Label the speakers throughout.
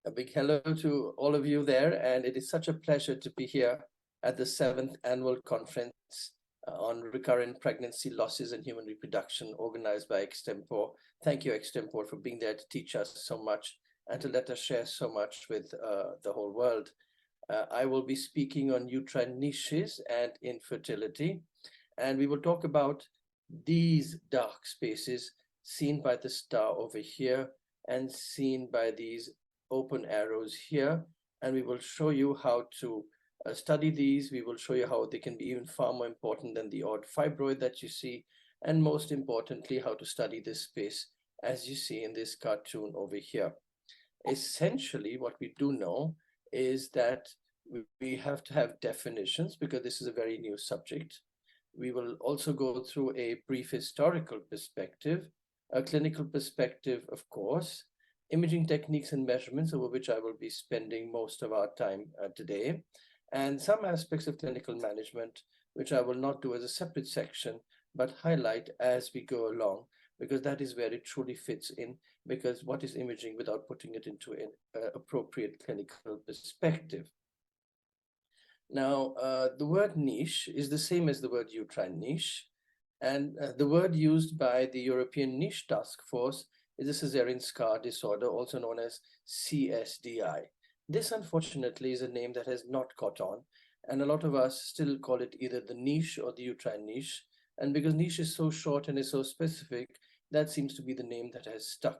Speaker 1: A big hello to all of you there, and it is such a pleasure to be here at the 7th Annual Conference on Recurrent Pregnancy Losses and Human Reproduction, organized by Extempore. Thank you, Extempore, for being there to teach us so much and to let us share so much with the whole world. I will be speaking on uterine niches and infertility, and we will talk about these dark spaces seen by the star over here and seen by these open arrows here, and we will show you how to study these. We will show you how they can be even far more important than the odd fibroid that you see, and most importantly, how to study this space as you see in this cartoon over here. Essentially, what we do know is that we have to have definitions because this is a very new subject. We will also go through a brief historical perspective, a clinical perspective, of course, imaging techniques and measurements, over which I will be spending most of our time today, and some aspects of clinical management, which I will not do as a separate section, but highlight as we go along, because that is where it truly fits in, because what is imaging without putting it into an appropriate clinical perspective? Now, the word niche is the same as the word uterine niche, and the word used by the European Niche Task Force is a cesarean scar disorder, also known as CSDI. This, unfortunately, is a name that has not caught on, and a lot of us still call it either the niche or the uterine niche, and because niche is so short and is so specific, that seems to be the name that has stuck.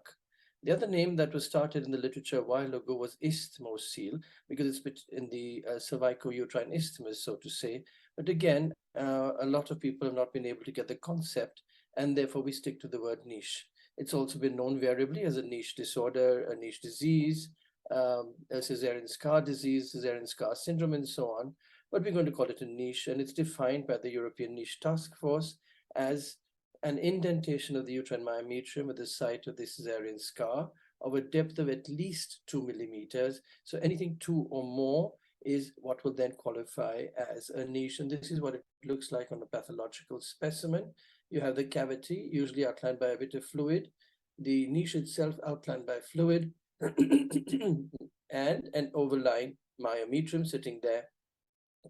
Speaker 1: The other name that was started in the literature a while ago was isthmocele, because it's in the cervico-uterine isthmus, so to say. But again, a lot of people have not been able to get the concept, and therefore we stick to the word niche. It's also been known variably as a niche disorder, a niche disease, a cesarean scar disease, cesarean scar syndrome, and so on. But we're going to call it a niche, and it's defined by the European Niche Task Force as an indentation of the uterine myometrium at the site of the cesarean scar of a depth of at least 2 millimeters. So anything 2 or more is what will then qualify as a niche. And this is what it looks like on a pathological specimen. You have the cavity, usually outlined by a bit of fluid, the niche itself outlined by fluid, and an overlying myometrium sitting there,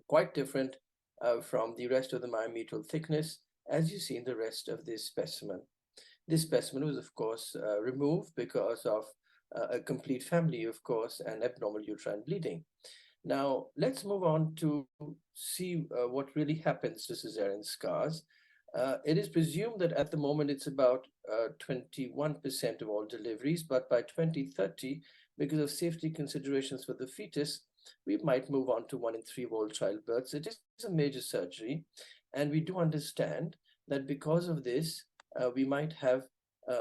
Speaker 1: quite different from the rest of the myometrial thickness, as you see in the rest of this specimen. This specimen was, of course, removed because of a complete family, of course, and abnormal uterine bleeding. Now, let's move on to see what really happens to cesarean scars. It is presumed that at the moment it's about 21% of all deliveries, but by 2030, because of safety considerations for the fetus, we might move on to 1 in 3 of all childbirths. It is a major surgery, and we do understand that because of this, we might have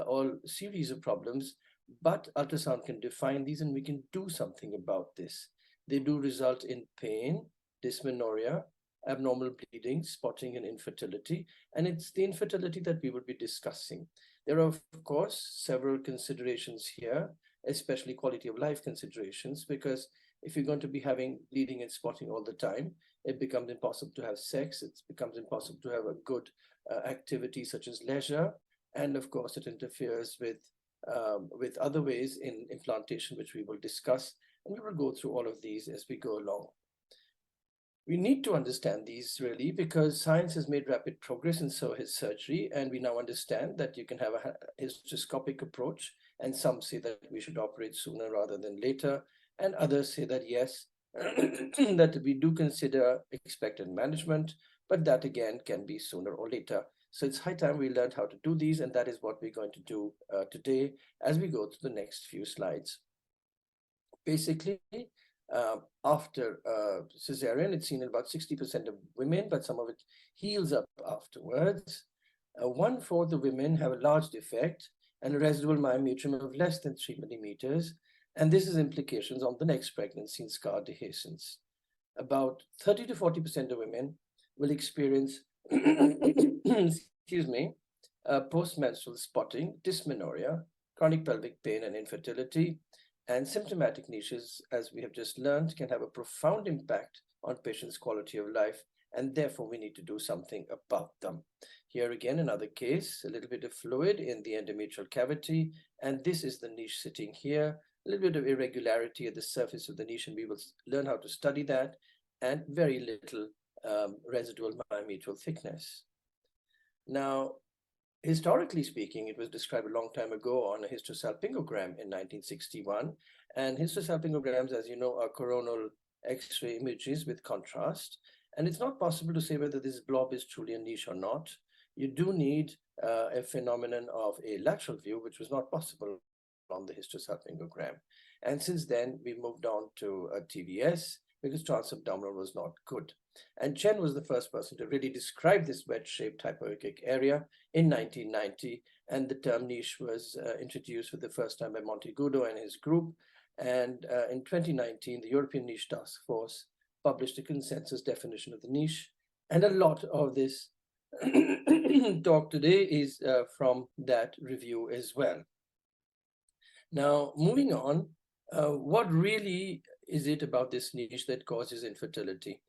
Speaker 1: all series of problems, but ultrasound can define these and we can do something about this. They do result in pain, dysmenorrhea, abnormal bleeding, spotting, and infertility. And it's the infertility that we will be discussing. There are, of course, several considerations here, especially quality of life considerations, because if you're going to be having bleeding and spotting all the time, it becomes impossible to have sex. It becomes impossible to have a good activity such as leisure. And of course, it interferes with other ways in implantation, which we will discuss. And we will go through all of these as we go along. We need to understand these really because science has made rapid progress and so has surgery. And we now understand that you can have a hysteroscopic approach. And some say that we should operate sooner rather than later. And others say that yes, that we do consider expected management, but that again can be sooner or later. So it's high time we learned how to do these, and that is what we're going to do today as we go through the next few slides. Basically, after cesarean, it's seen in about 60% of women, but some of it heals up afterwards. 1/4 of women have a large defect and a residual myometrium of less than 3 millimeters. And this has implications on the next pregnancy and scar dehiscence. About 30 to 40% of women will experience, excuse me, postmenstrual spotting, dysmenorrhea, chronic pelvic pain, and infertility. And symptomatic niches, as we have just learned, can have a profound impact on patients' quality of life, and therefore we need to do something about them. Here again, another case, a little bit of fluid in the endometrial cavity, and this is the niche sitting here. a little bit of irregularity at the surface of the niche, and we will learn how to study that, and very little residual myometrial thickness. Now, historically speaking, it was described a long time ago on a hysterosalpingogram in 1961. And hysterosalpingograms, as you know, are coronal X-ray images with contrast. And it's not possible to say whether this blob is truly a niche or not. You do need a phenomenon of a lateral view, which was not possible on the hysterosalpingogram. And since then, we moved on to a TVS because transabdominal was not good. And Chen was the first person to really describe this wedge-shaped hypoechoic area in 1990, and the term niche was introduced for the first time by Monteagudo and his group. And in 2019, the European Niche Task Force published a consensus definition of the niche, and a lot of this talk today is from that review as well. Now, moving on, what really is it about this niche that causes infertility?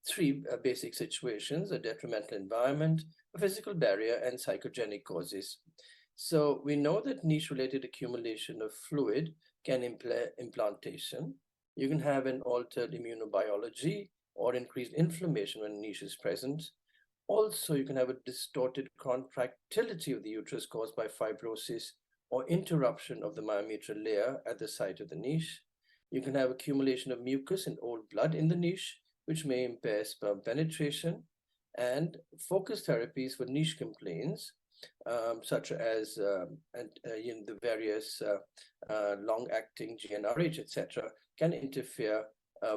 Speaker 1: Three basic situations: a detrimental environment, a physical barrier, and psychogenic causes. So we know that niche-related accumulation of fluid can implantation. You can have an altered immunobiology or increased inflammation when niche is present. Also, you can have a distorted contractility of the uterus caused by fibrosis or interruption of the myometrial layer at the site of the niche. You can have accumulation of mucus and old blood in the niche, which may impair sperm penetration. And focused therapies for niche complaints, such as the various long-acting GnRH, etc., can interfere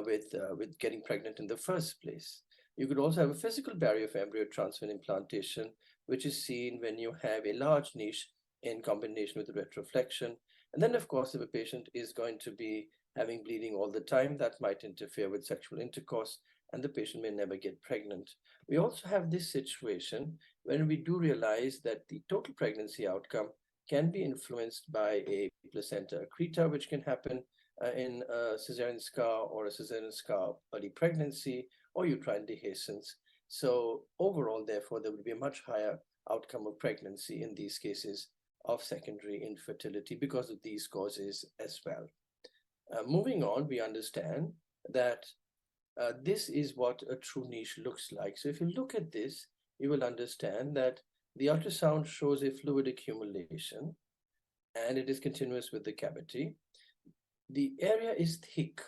Speaker 1: with getting pregnant in the first place. You could also have a physical barrier for embryo transfer and implantation, which is seen when you have a large niche in combination with retroflexion. And then, of course, if a patient is going to be having bleeding all the time, that might interfere with sexual intercourse, and the patient may never get pregnant. We also have this situation when we do realize that the total pregnancy outcome can be influenced by a placenta accreta, which can happen in a cesarean scar or a cesarean scar early pregnancy or uterine dehiscence. So overall, therefore, there will be a much higher outcome of pregnancy in these cases of secondary infertility because of these causes as well. Moving on, we understand that this is what a true niche looks like. So if you look at this, you will understand that the ultrasound shows a fluid accumulation and it is continuous with the cavity. The area is thick.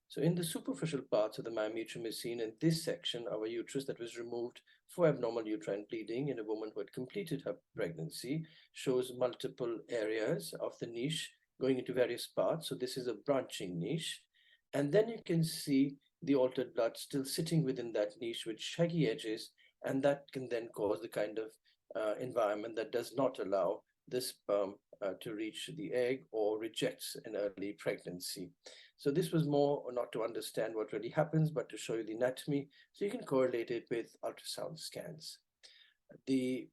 Speaker 1: So in the superficial parts of the myometrium is seen in this section of a uterus that was removed for abnormal uterine bleeding in a woman who had completed her pregnancy, shows multiple areas of the niche going into various parts. So this is a branching niche. And then you can see the altered blood still sitting within that niche with shaggy edges, and that can then cause the kind of environment that does not allow the sperm to reach the egg or rejects an early pregnancy. So this was more not to understand what really happens, but to show you the anatomy, so you can correlate it with ultrasound scans. The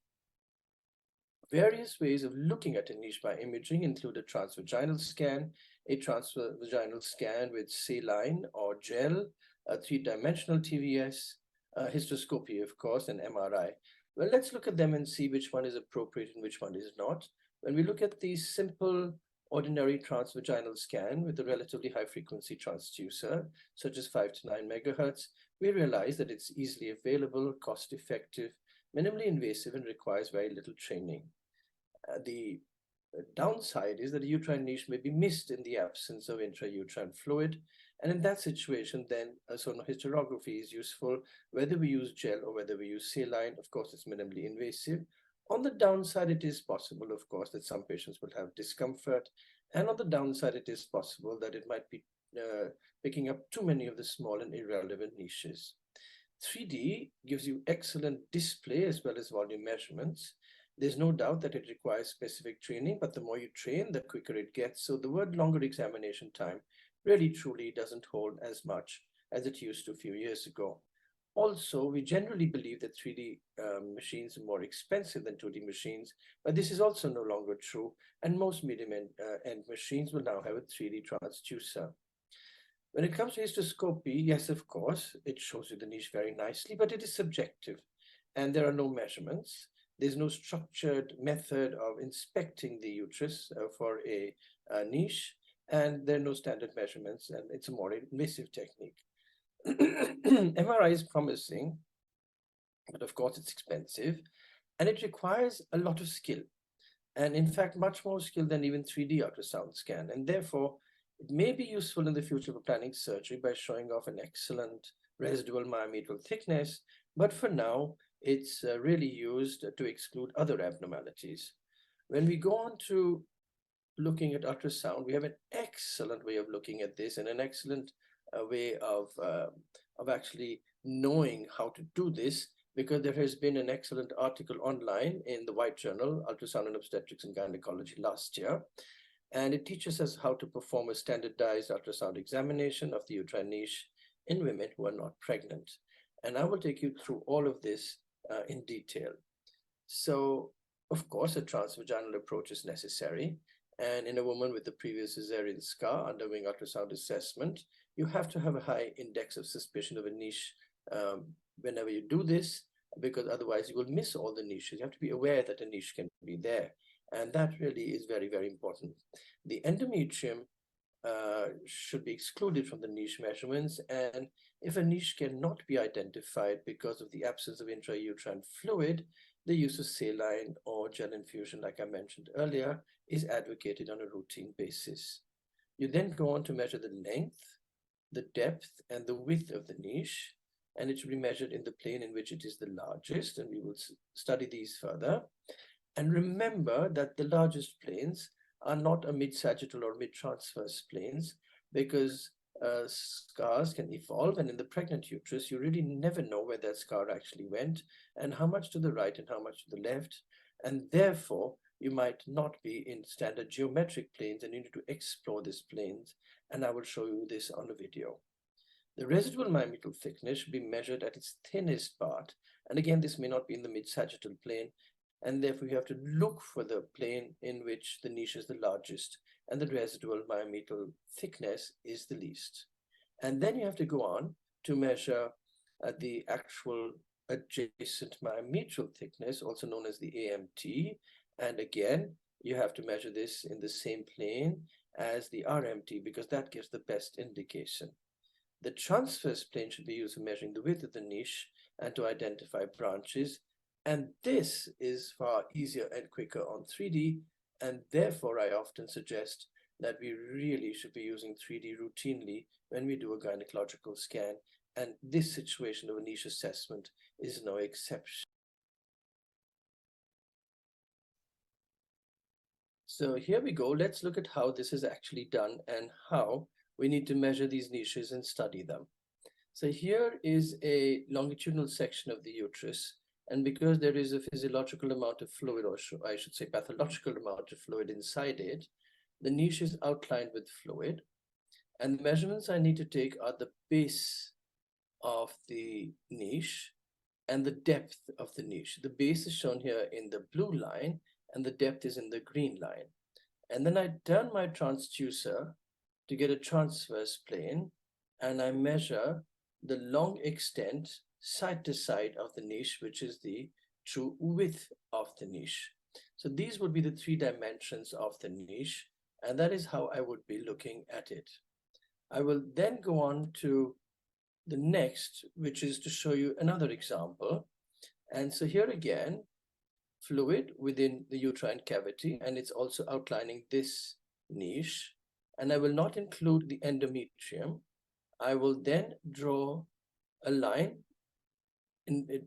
Speaker 1: various ways of looking at a niche by imaging include a transvaginal scan, a transvaginal scan with saline or gel, a three-dimensional TVS, hysteroscopy, of course, and MRI. Well, let's look at them and see which one is appropriate and which one is not. When we look at the simple ordinary transvaginal scan with a relatively high frequency transducer, such as 5 to 9 megahertz, we realize that it's easily available, cost effective, minimally invasive, and requires very little training. The downside is that a uterine niche may be missed in the absence of intrauterine fluid. And in that situation, then a sonohysterography is useful, whether we use gel or whether we use saline. Of course, it's minimally invasive. On the downside, it is possible, of course, that some patients will have discomfort. And on the downside, it is possible that it might be picking up too many of the small and irrelevant niches. 3D gives you excellent display as well as volume measurements. There's no doubt that it requires specific training, but the more you train, the quicker it gets. So the word longer examination time really truly doesn't hold as much as it used to a few years ago. Also, we generally believe that 3D machines are more expensive than 2D machines, but this is also no longer true, and most medium-end machines will now have a 3D transducer. When it comes to hysteroscopy, yes, of course, it shows you the niche very nicely, but it is subjective, and there are no measurements. There's no structured method of inspecting the uterus for a niche, and there are no standard measurements, and it's a more invasive technique. MRI is promising, but of course it's expensive, and it requires a lot of skill, and in fact much more skill than even 3D ultrasound scan, and therefore it may be useful in the future for planning surgery by showing off an excellent residual myometrial thickness, but for now it's really used to exclude other abnormalities. When we go on to looking at ultrasound, we have an excellent way of looking at this, and an excellent way of actually knowing how to do this, because there has been an excellent article online in the White Journal, Ultrasound and Obstetrics and Gynecology last year, and it teaches us how to perform a standardized ultrasound examination of the uterine niche in women who are not pregnant. And I will take you through all of this in detail. So, of course, a transvaginal approach is necessary. And in a woman with a previous cesarean scar undergoing ultrasound assessment, you have to have a high index of suspicion of a niche whenever you do this, because otherwise you will miss all the niches. You have to be aware that a niche can be there. And that really is very, very important. The endometrium should be excluded from the niche measurements. And if a niche cannot be identified because of the absence of intrauterine fluid, the use of saline or gel infusion, like I mentioned earlier, is advocated on a routine basis. You then go on to measure the length, the depth, and the width of the niche, and it should be measured in the plane in which it is the largest, and we will study these further. And remember that the largest planes are not a mid-sagittal or mid-transverse planes, because scars can evolve, and in the pregnant uterus, you really never know where that scar actually went and how much to the right and how much to the left. And therefore, you might not be in standard geometric planes, and you need to explore these planes. And I will show you this on a video. The residual myometrial thickness should be measured at its thinnest part. And again, this may not be in the mid-sagittal plane, and therefore you have to look for the plane in which the niche is the largest and the residual myometrial thickness is the least. And then you have to go on to measure the actual adjacent myometrial thickness, also known as the AMT. And again, you have to measure this in the same plane as the RMT, because that gives the best indication. The transverse plane should be used for measuring the width of the niche and to identify branches. And this is far easier and quicker on 3D, and therefore I often suggest that we really should be using 3D routinely when we do a gynecological scan, and this situation of a niche assessment is no exception. So here we go. Let's look at how this is actually done and how we need to measure these niches and study them. So here is a longitudinal section of the uterus. And because there is a physiological amount of fluid, or I should say pathological amount of fluid inside it, the niche is outlined with fluid. And the measurements I need to take are the base of the niche and the depth of the niche. The base is shown here in the blue line, and the depth is in the green line. And then I turn my transducer to get a transverse plane, and I measure the long extent side to side of the niche, which is the true width of the niche. So these would be the 3 dimensions of the niche, and that is how I would be looking at it. I will then go on to the next, which is to show you another example. And so here again, fluid within the uterine cavity, and it's also outlining this niche. And I will not include the endometrium. I will then draw a line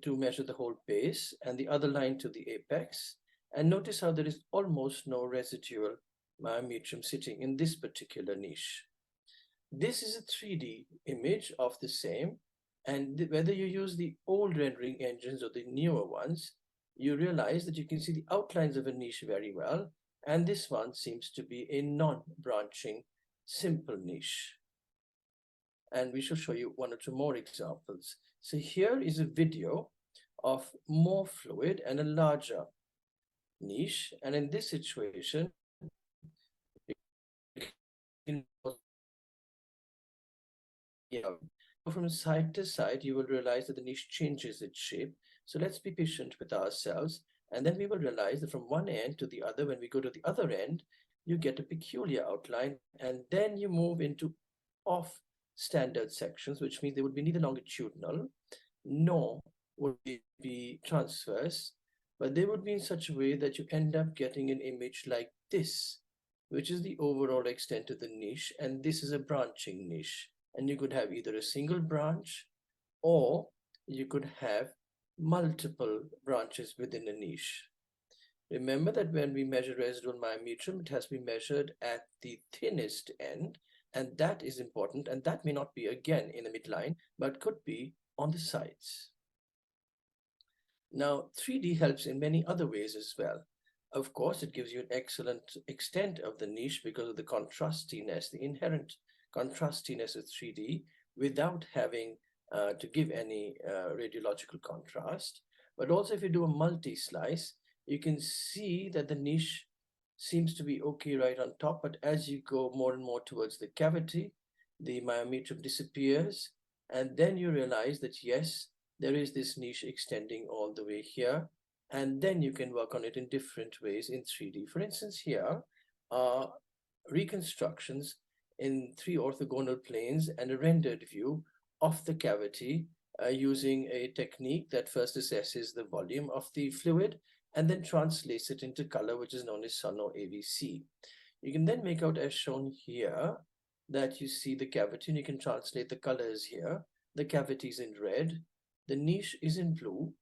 Speaker 1: to measure the whole base, and the other line to the apex. And notice how there is almost no residual myometrium sitting in this particular niche. This is a 3D image of the same, and whether you use the old rendering engines or the newer ones, you realize that you can see the outlines of a niche very well, and this one seems to be a non-branching simple niche. And we shall show you 1 or 2 more examples. So here is a video of more fluid and a larger niche, and in this situation, from side to side, you will realize that the niche changes its shape. So let's be patient with ourselves, and then we will realize that from one end to the other, when we go to the other end, you get a peculiar outline, and then you move into off standard sections, which means they would be neither longitudinal nor would they be transverse, but they would be in such a way that you end up getting an image like this, which is the overall extent of the niche, and this is a branching niche. And you could have either a single branch or you could have multiple branches within a niche. Remember that when we measure residual myometrium, it has to be measured at the thinnest end, and that is important, and that may not be again in the midline, but could be on the sides. Now, 3D helps in many other ways as well. Of course, it gives you an excellent extent of the niche because of the contrastiness, the inherent contrastiness of 3D without having to give any radiological contrast. But also if you do a multi-slice, you can see that the niche seems to be okay right on top, but as you go more and more towards the cavity, the myometrium disappears, and then you realize that yes, there is this niche extending all the way here, and then you can work on it in different ways in 3D. For instance, here are reconstructions in 3 orthogonal planes and a rendered view of the cavity using a technique that first assesses the volume of the fluid and then translates it into color, which is known as sono AVC. You can then make out, as shown here, that you see the cavity and you can translate the colors here. The cavity is in red, the niche is in blue,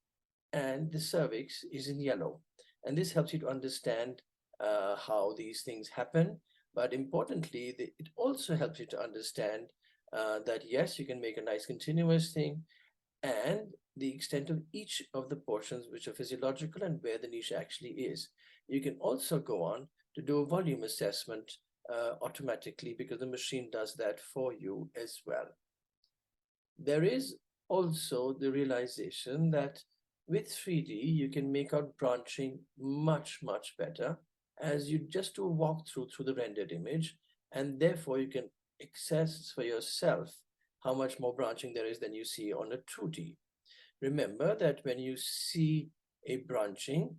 Speaker 1: and the cervix is in yellow. And this helps you to understand how these things happen. But importantly, it also helps you to understand that yes, you can make a nice continuous thing, and the extent of each of the portions which are physiological and where the niche actually is. You can also go on to do a volume assessment automatically because the machine does that for you as well. There is also the realization that with 3D, you can make out branching much, much better as you just do a walkthrough through the rendered image, and therefore you can access for yourself how much more branching there is than you see on a 2D. Remember that when you see a branching,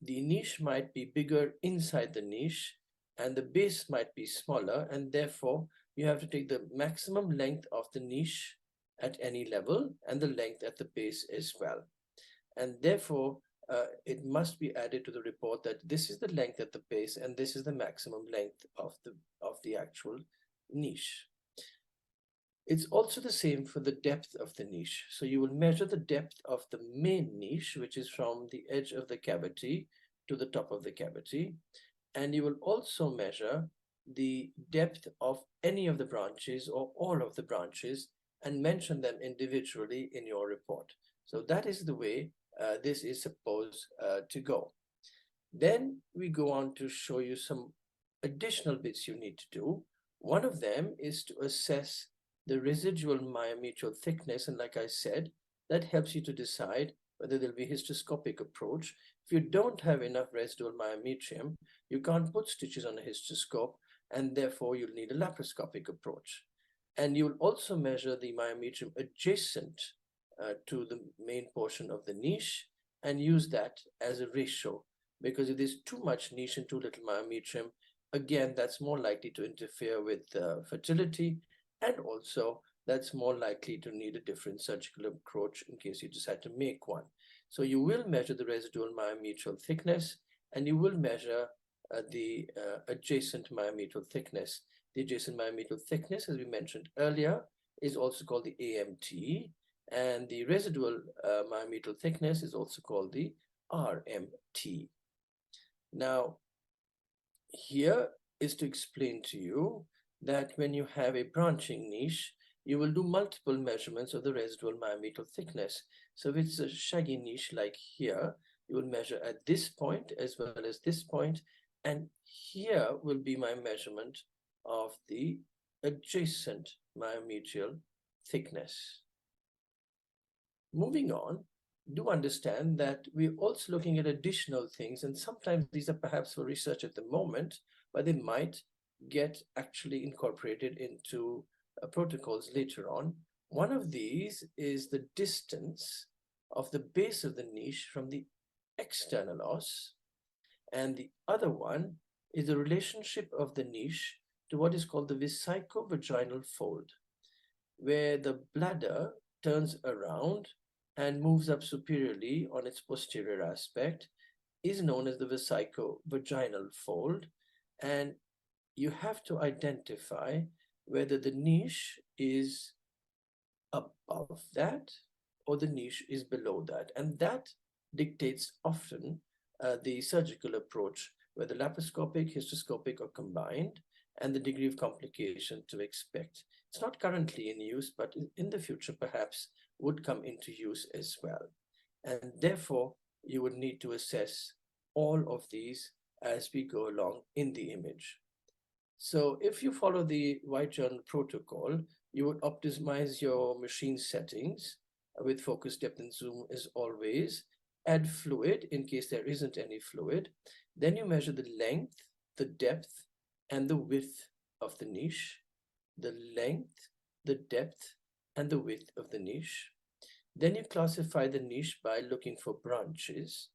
Speaker 1: the niche might be bigger inside the niche and the base might be smaller, and therefore you have to take the maximum length of the niche at any level and the length at the base as well. And therefore, it must be added to the report that this is the length at the base and this is the maximum length of the actual niche. It's also the same for the depth of the niche. So you will measure the depth of the main niche, which is from the edge of the cavity to the top of the cavity. And you will also measure the depth of any of the branches or all of the branches and mention them individually in your report. So that is the way this is supposed to go. Then we go on to show you some additional bits you need to do. One of them is to assess the residual myometrial thickness, and like I said, that helps you to decide whether there'll be a hysteroscopic approach. If you don't have enough residual myometrium, you can't put stitches on a hysteroscope, and therefore you'll need a laparoscopic approach. And you'll also measure the myometrium adjacent to the main portion of the niche and use that as a ratio, because if there's too much niche and too little myometrium, again, that's more likely to interfere with fertility, and also that's more likely to need a different surgical approach in case you decide to make one. So you will measure the residual myometrial thickness, and you will measure the adjacent myometrial thickness. The adjacent myometrial thickness, as we mentioned earlier, is also called the AMT, and the residual myometrial thickness is also called the RMT. Now, here is to explain to you that when you have a branching niche, you will do multiple measurements of the residual myometrial thickness. So if it's a shaggy niche like here, you will measure at this point as well as this point, and here will be my measurement of the adjacent myometrial thickness. Moving on, do understand that we're also looking at additional things, and sometimes these are perhaps for research at the moment, but they might get actually incorporated into protocols later on. One of these is the distance of the base of the niche from the external os, and the other one is the relationship of the niche to what is called the vesicovaginal fold, where the bladder turns around and moves up superiorly on its posterior aspect, is known as the vesicovaginal fold. And you have to identify whether the niche is above that or the niche is below that. And that dictates often the surgical approach, whether laparoscopic, hysteroscopic, or combined, and the degree of complication to expect. It's not currently in use, but in the future perhaps would come into use as well. And therefore, you would need to assess all of these as we go along in the image. So if you follow the White Journal protocol, you would optimize your machine settings with focus, depth, and zoom as always. Add fluid in case there isn't any fluid. Then you measure the length, the depth, and the width of the niche. The length, the depth, and the width of the niche. Then you classify the niche by looking for branches.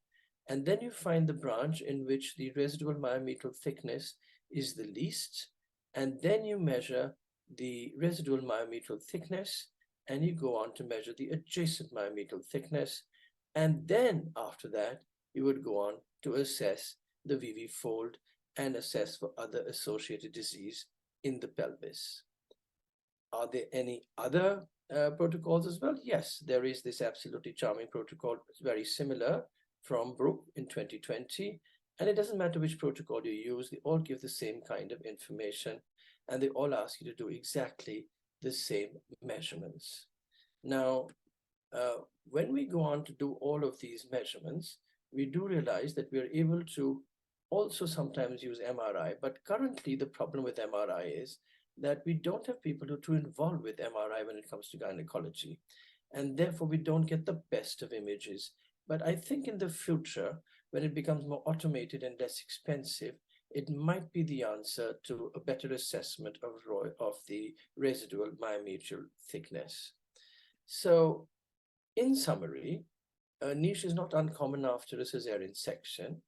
Speaker 1: And then you find the branch in which the residual myometrial thickness is the least. And then you measure the residual myometrial thickness, and you go on to measure the adjacent myometrial thickness. And then after that, you would go on to assess the VV fold and assess for other associated disease in the pelvis. Are there any other protocols as well? Yes, there is this absolutely charming protocol, very similar, from Brook in 2020. And it doesn't matter which protocol you use, they all give the same kind of information, and they all ask you to do exactly the same measurements. Now, when we go on to do all of these measurements, we do realize that we are able to also sometimes use MRI, but currently the problem with MRI is that we don't have people who are too involved with MRI when it comes to gynecology, and therefore we don't get the best of images. But I think in the future, when it becomes more automated and less expensive, it might be the answer to a better assessment of the residual myometrial thickness. So in summary, a niche is not uncommon after a cesarean section.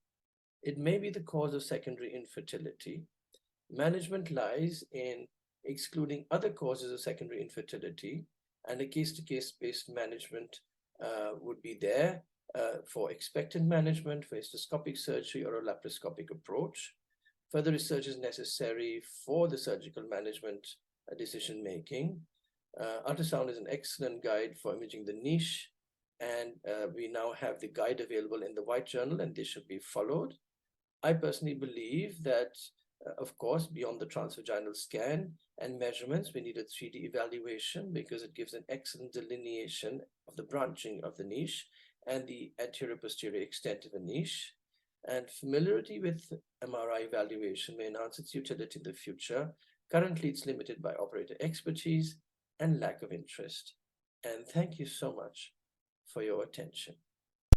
Speaker 1: It may be the cause of secondary infertility. Management lies in excluding other causes of secondary infertility, and a case-to-case based management would be there for expectant management, for hysteroscopic surgery, or a laparoscopic approach. Further research is necessary for the surgical management decision-making. Ultrasound is an excellent guide for imaging the niche, and we now have the guide available in the White Journal, and this should be followed. I personally believe that, of course, beyond the transvaginal scan and measurements, we need a 3D evaluation because it gives an excellent delineation of the branching of the niche and the anterior-posterior extent of the niche. And familiarity with MRI evaluation may enhance its utility in the future. Currently, it's limited by operator expertise and lack of interest. And thank you so much for your attention.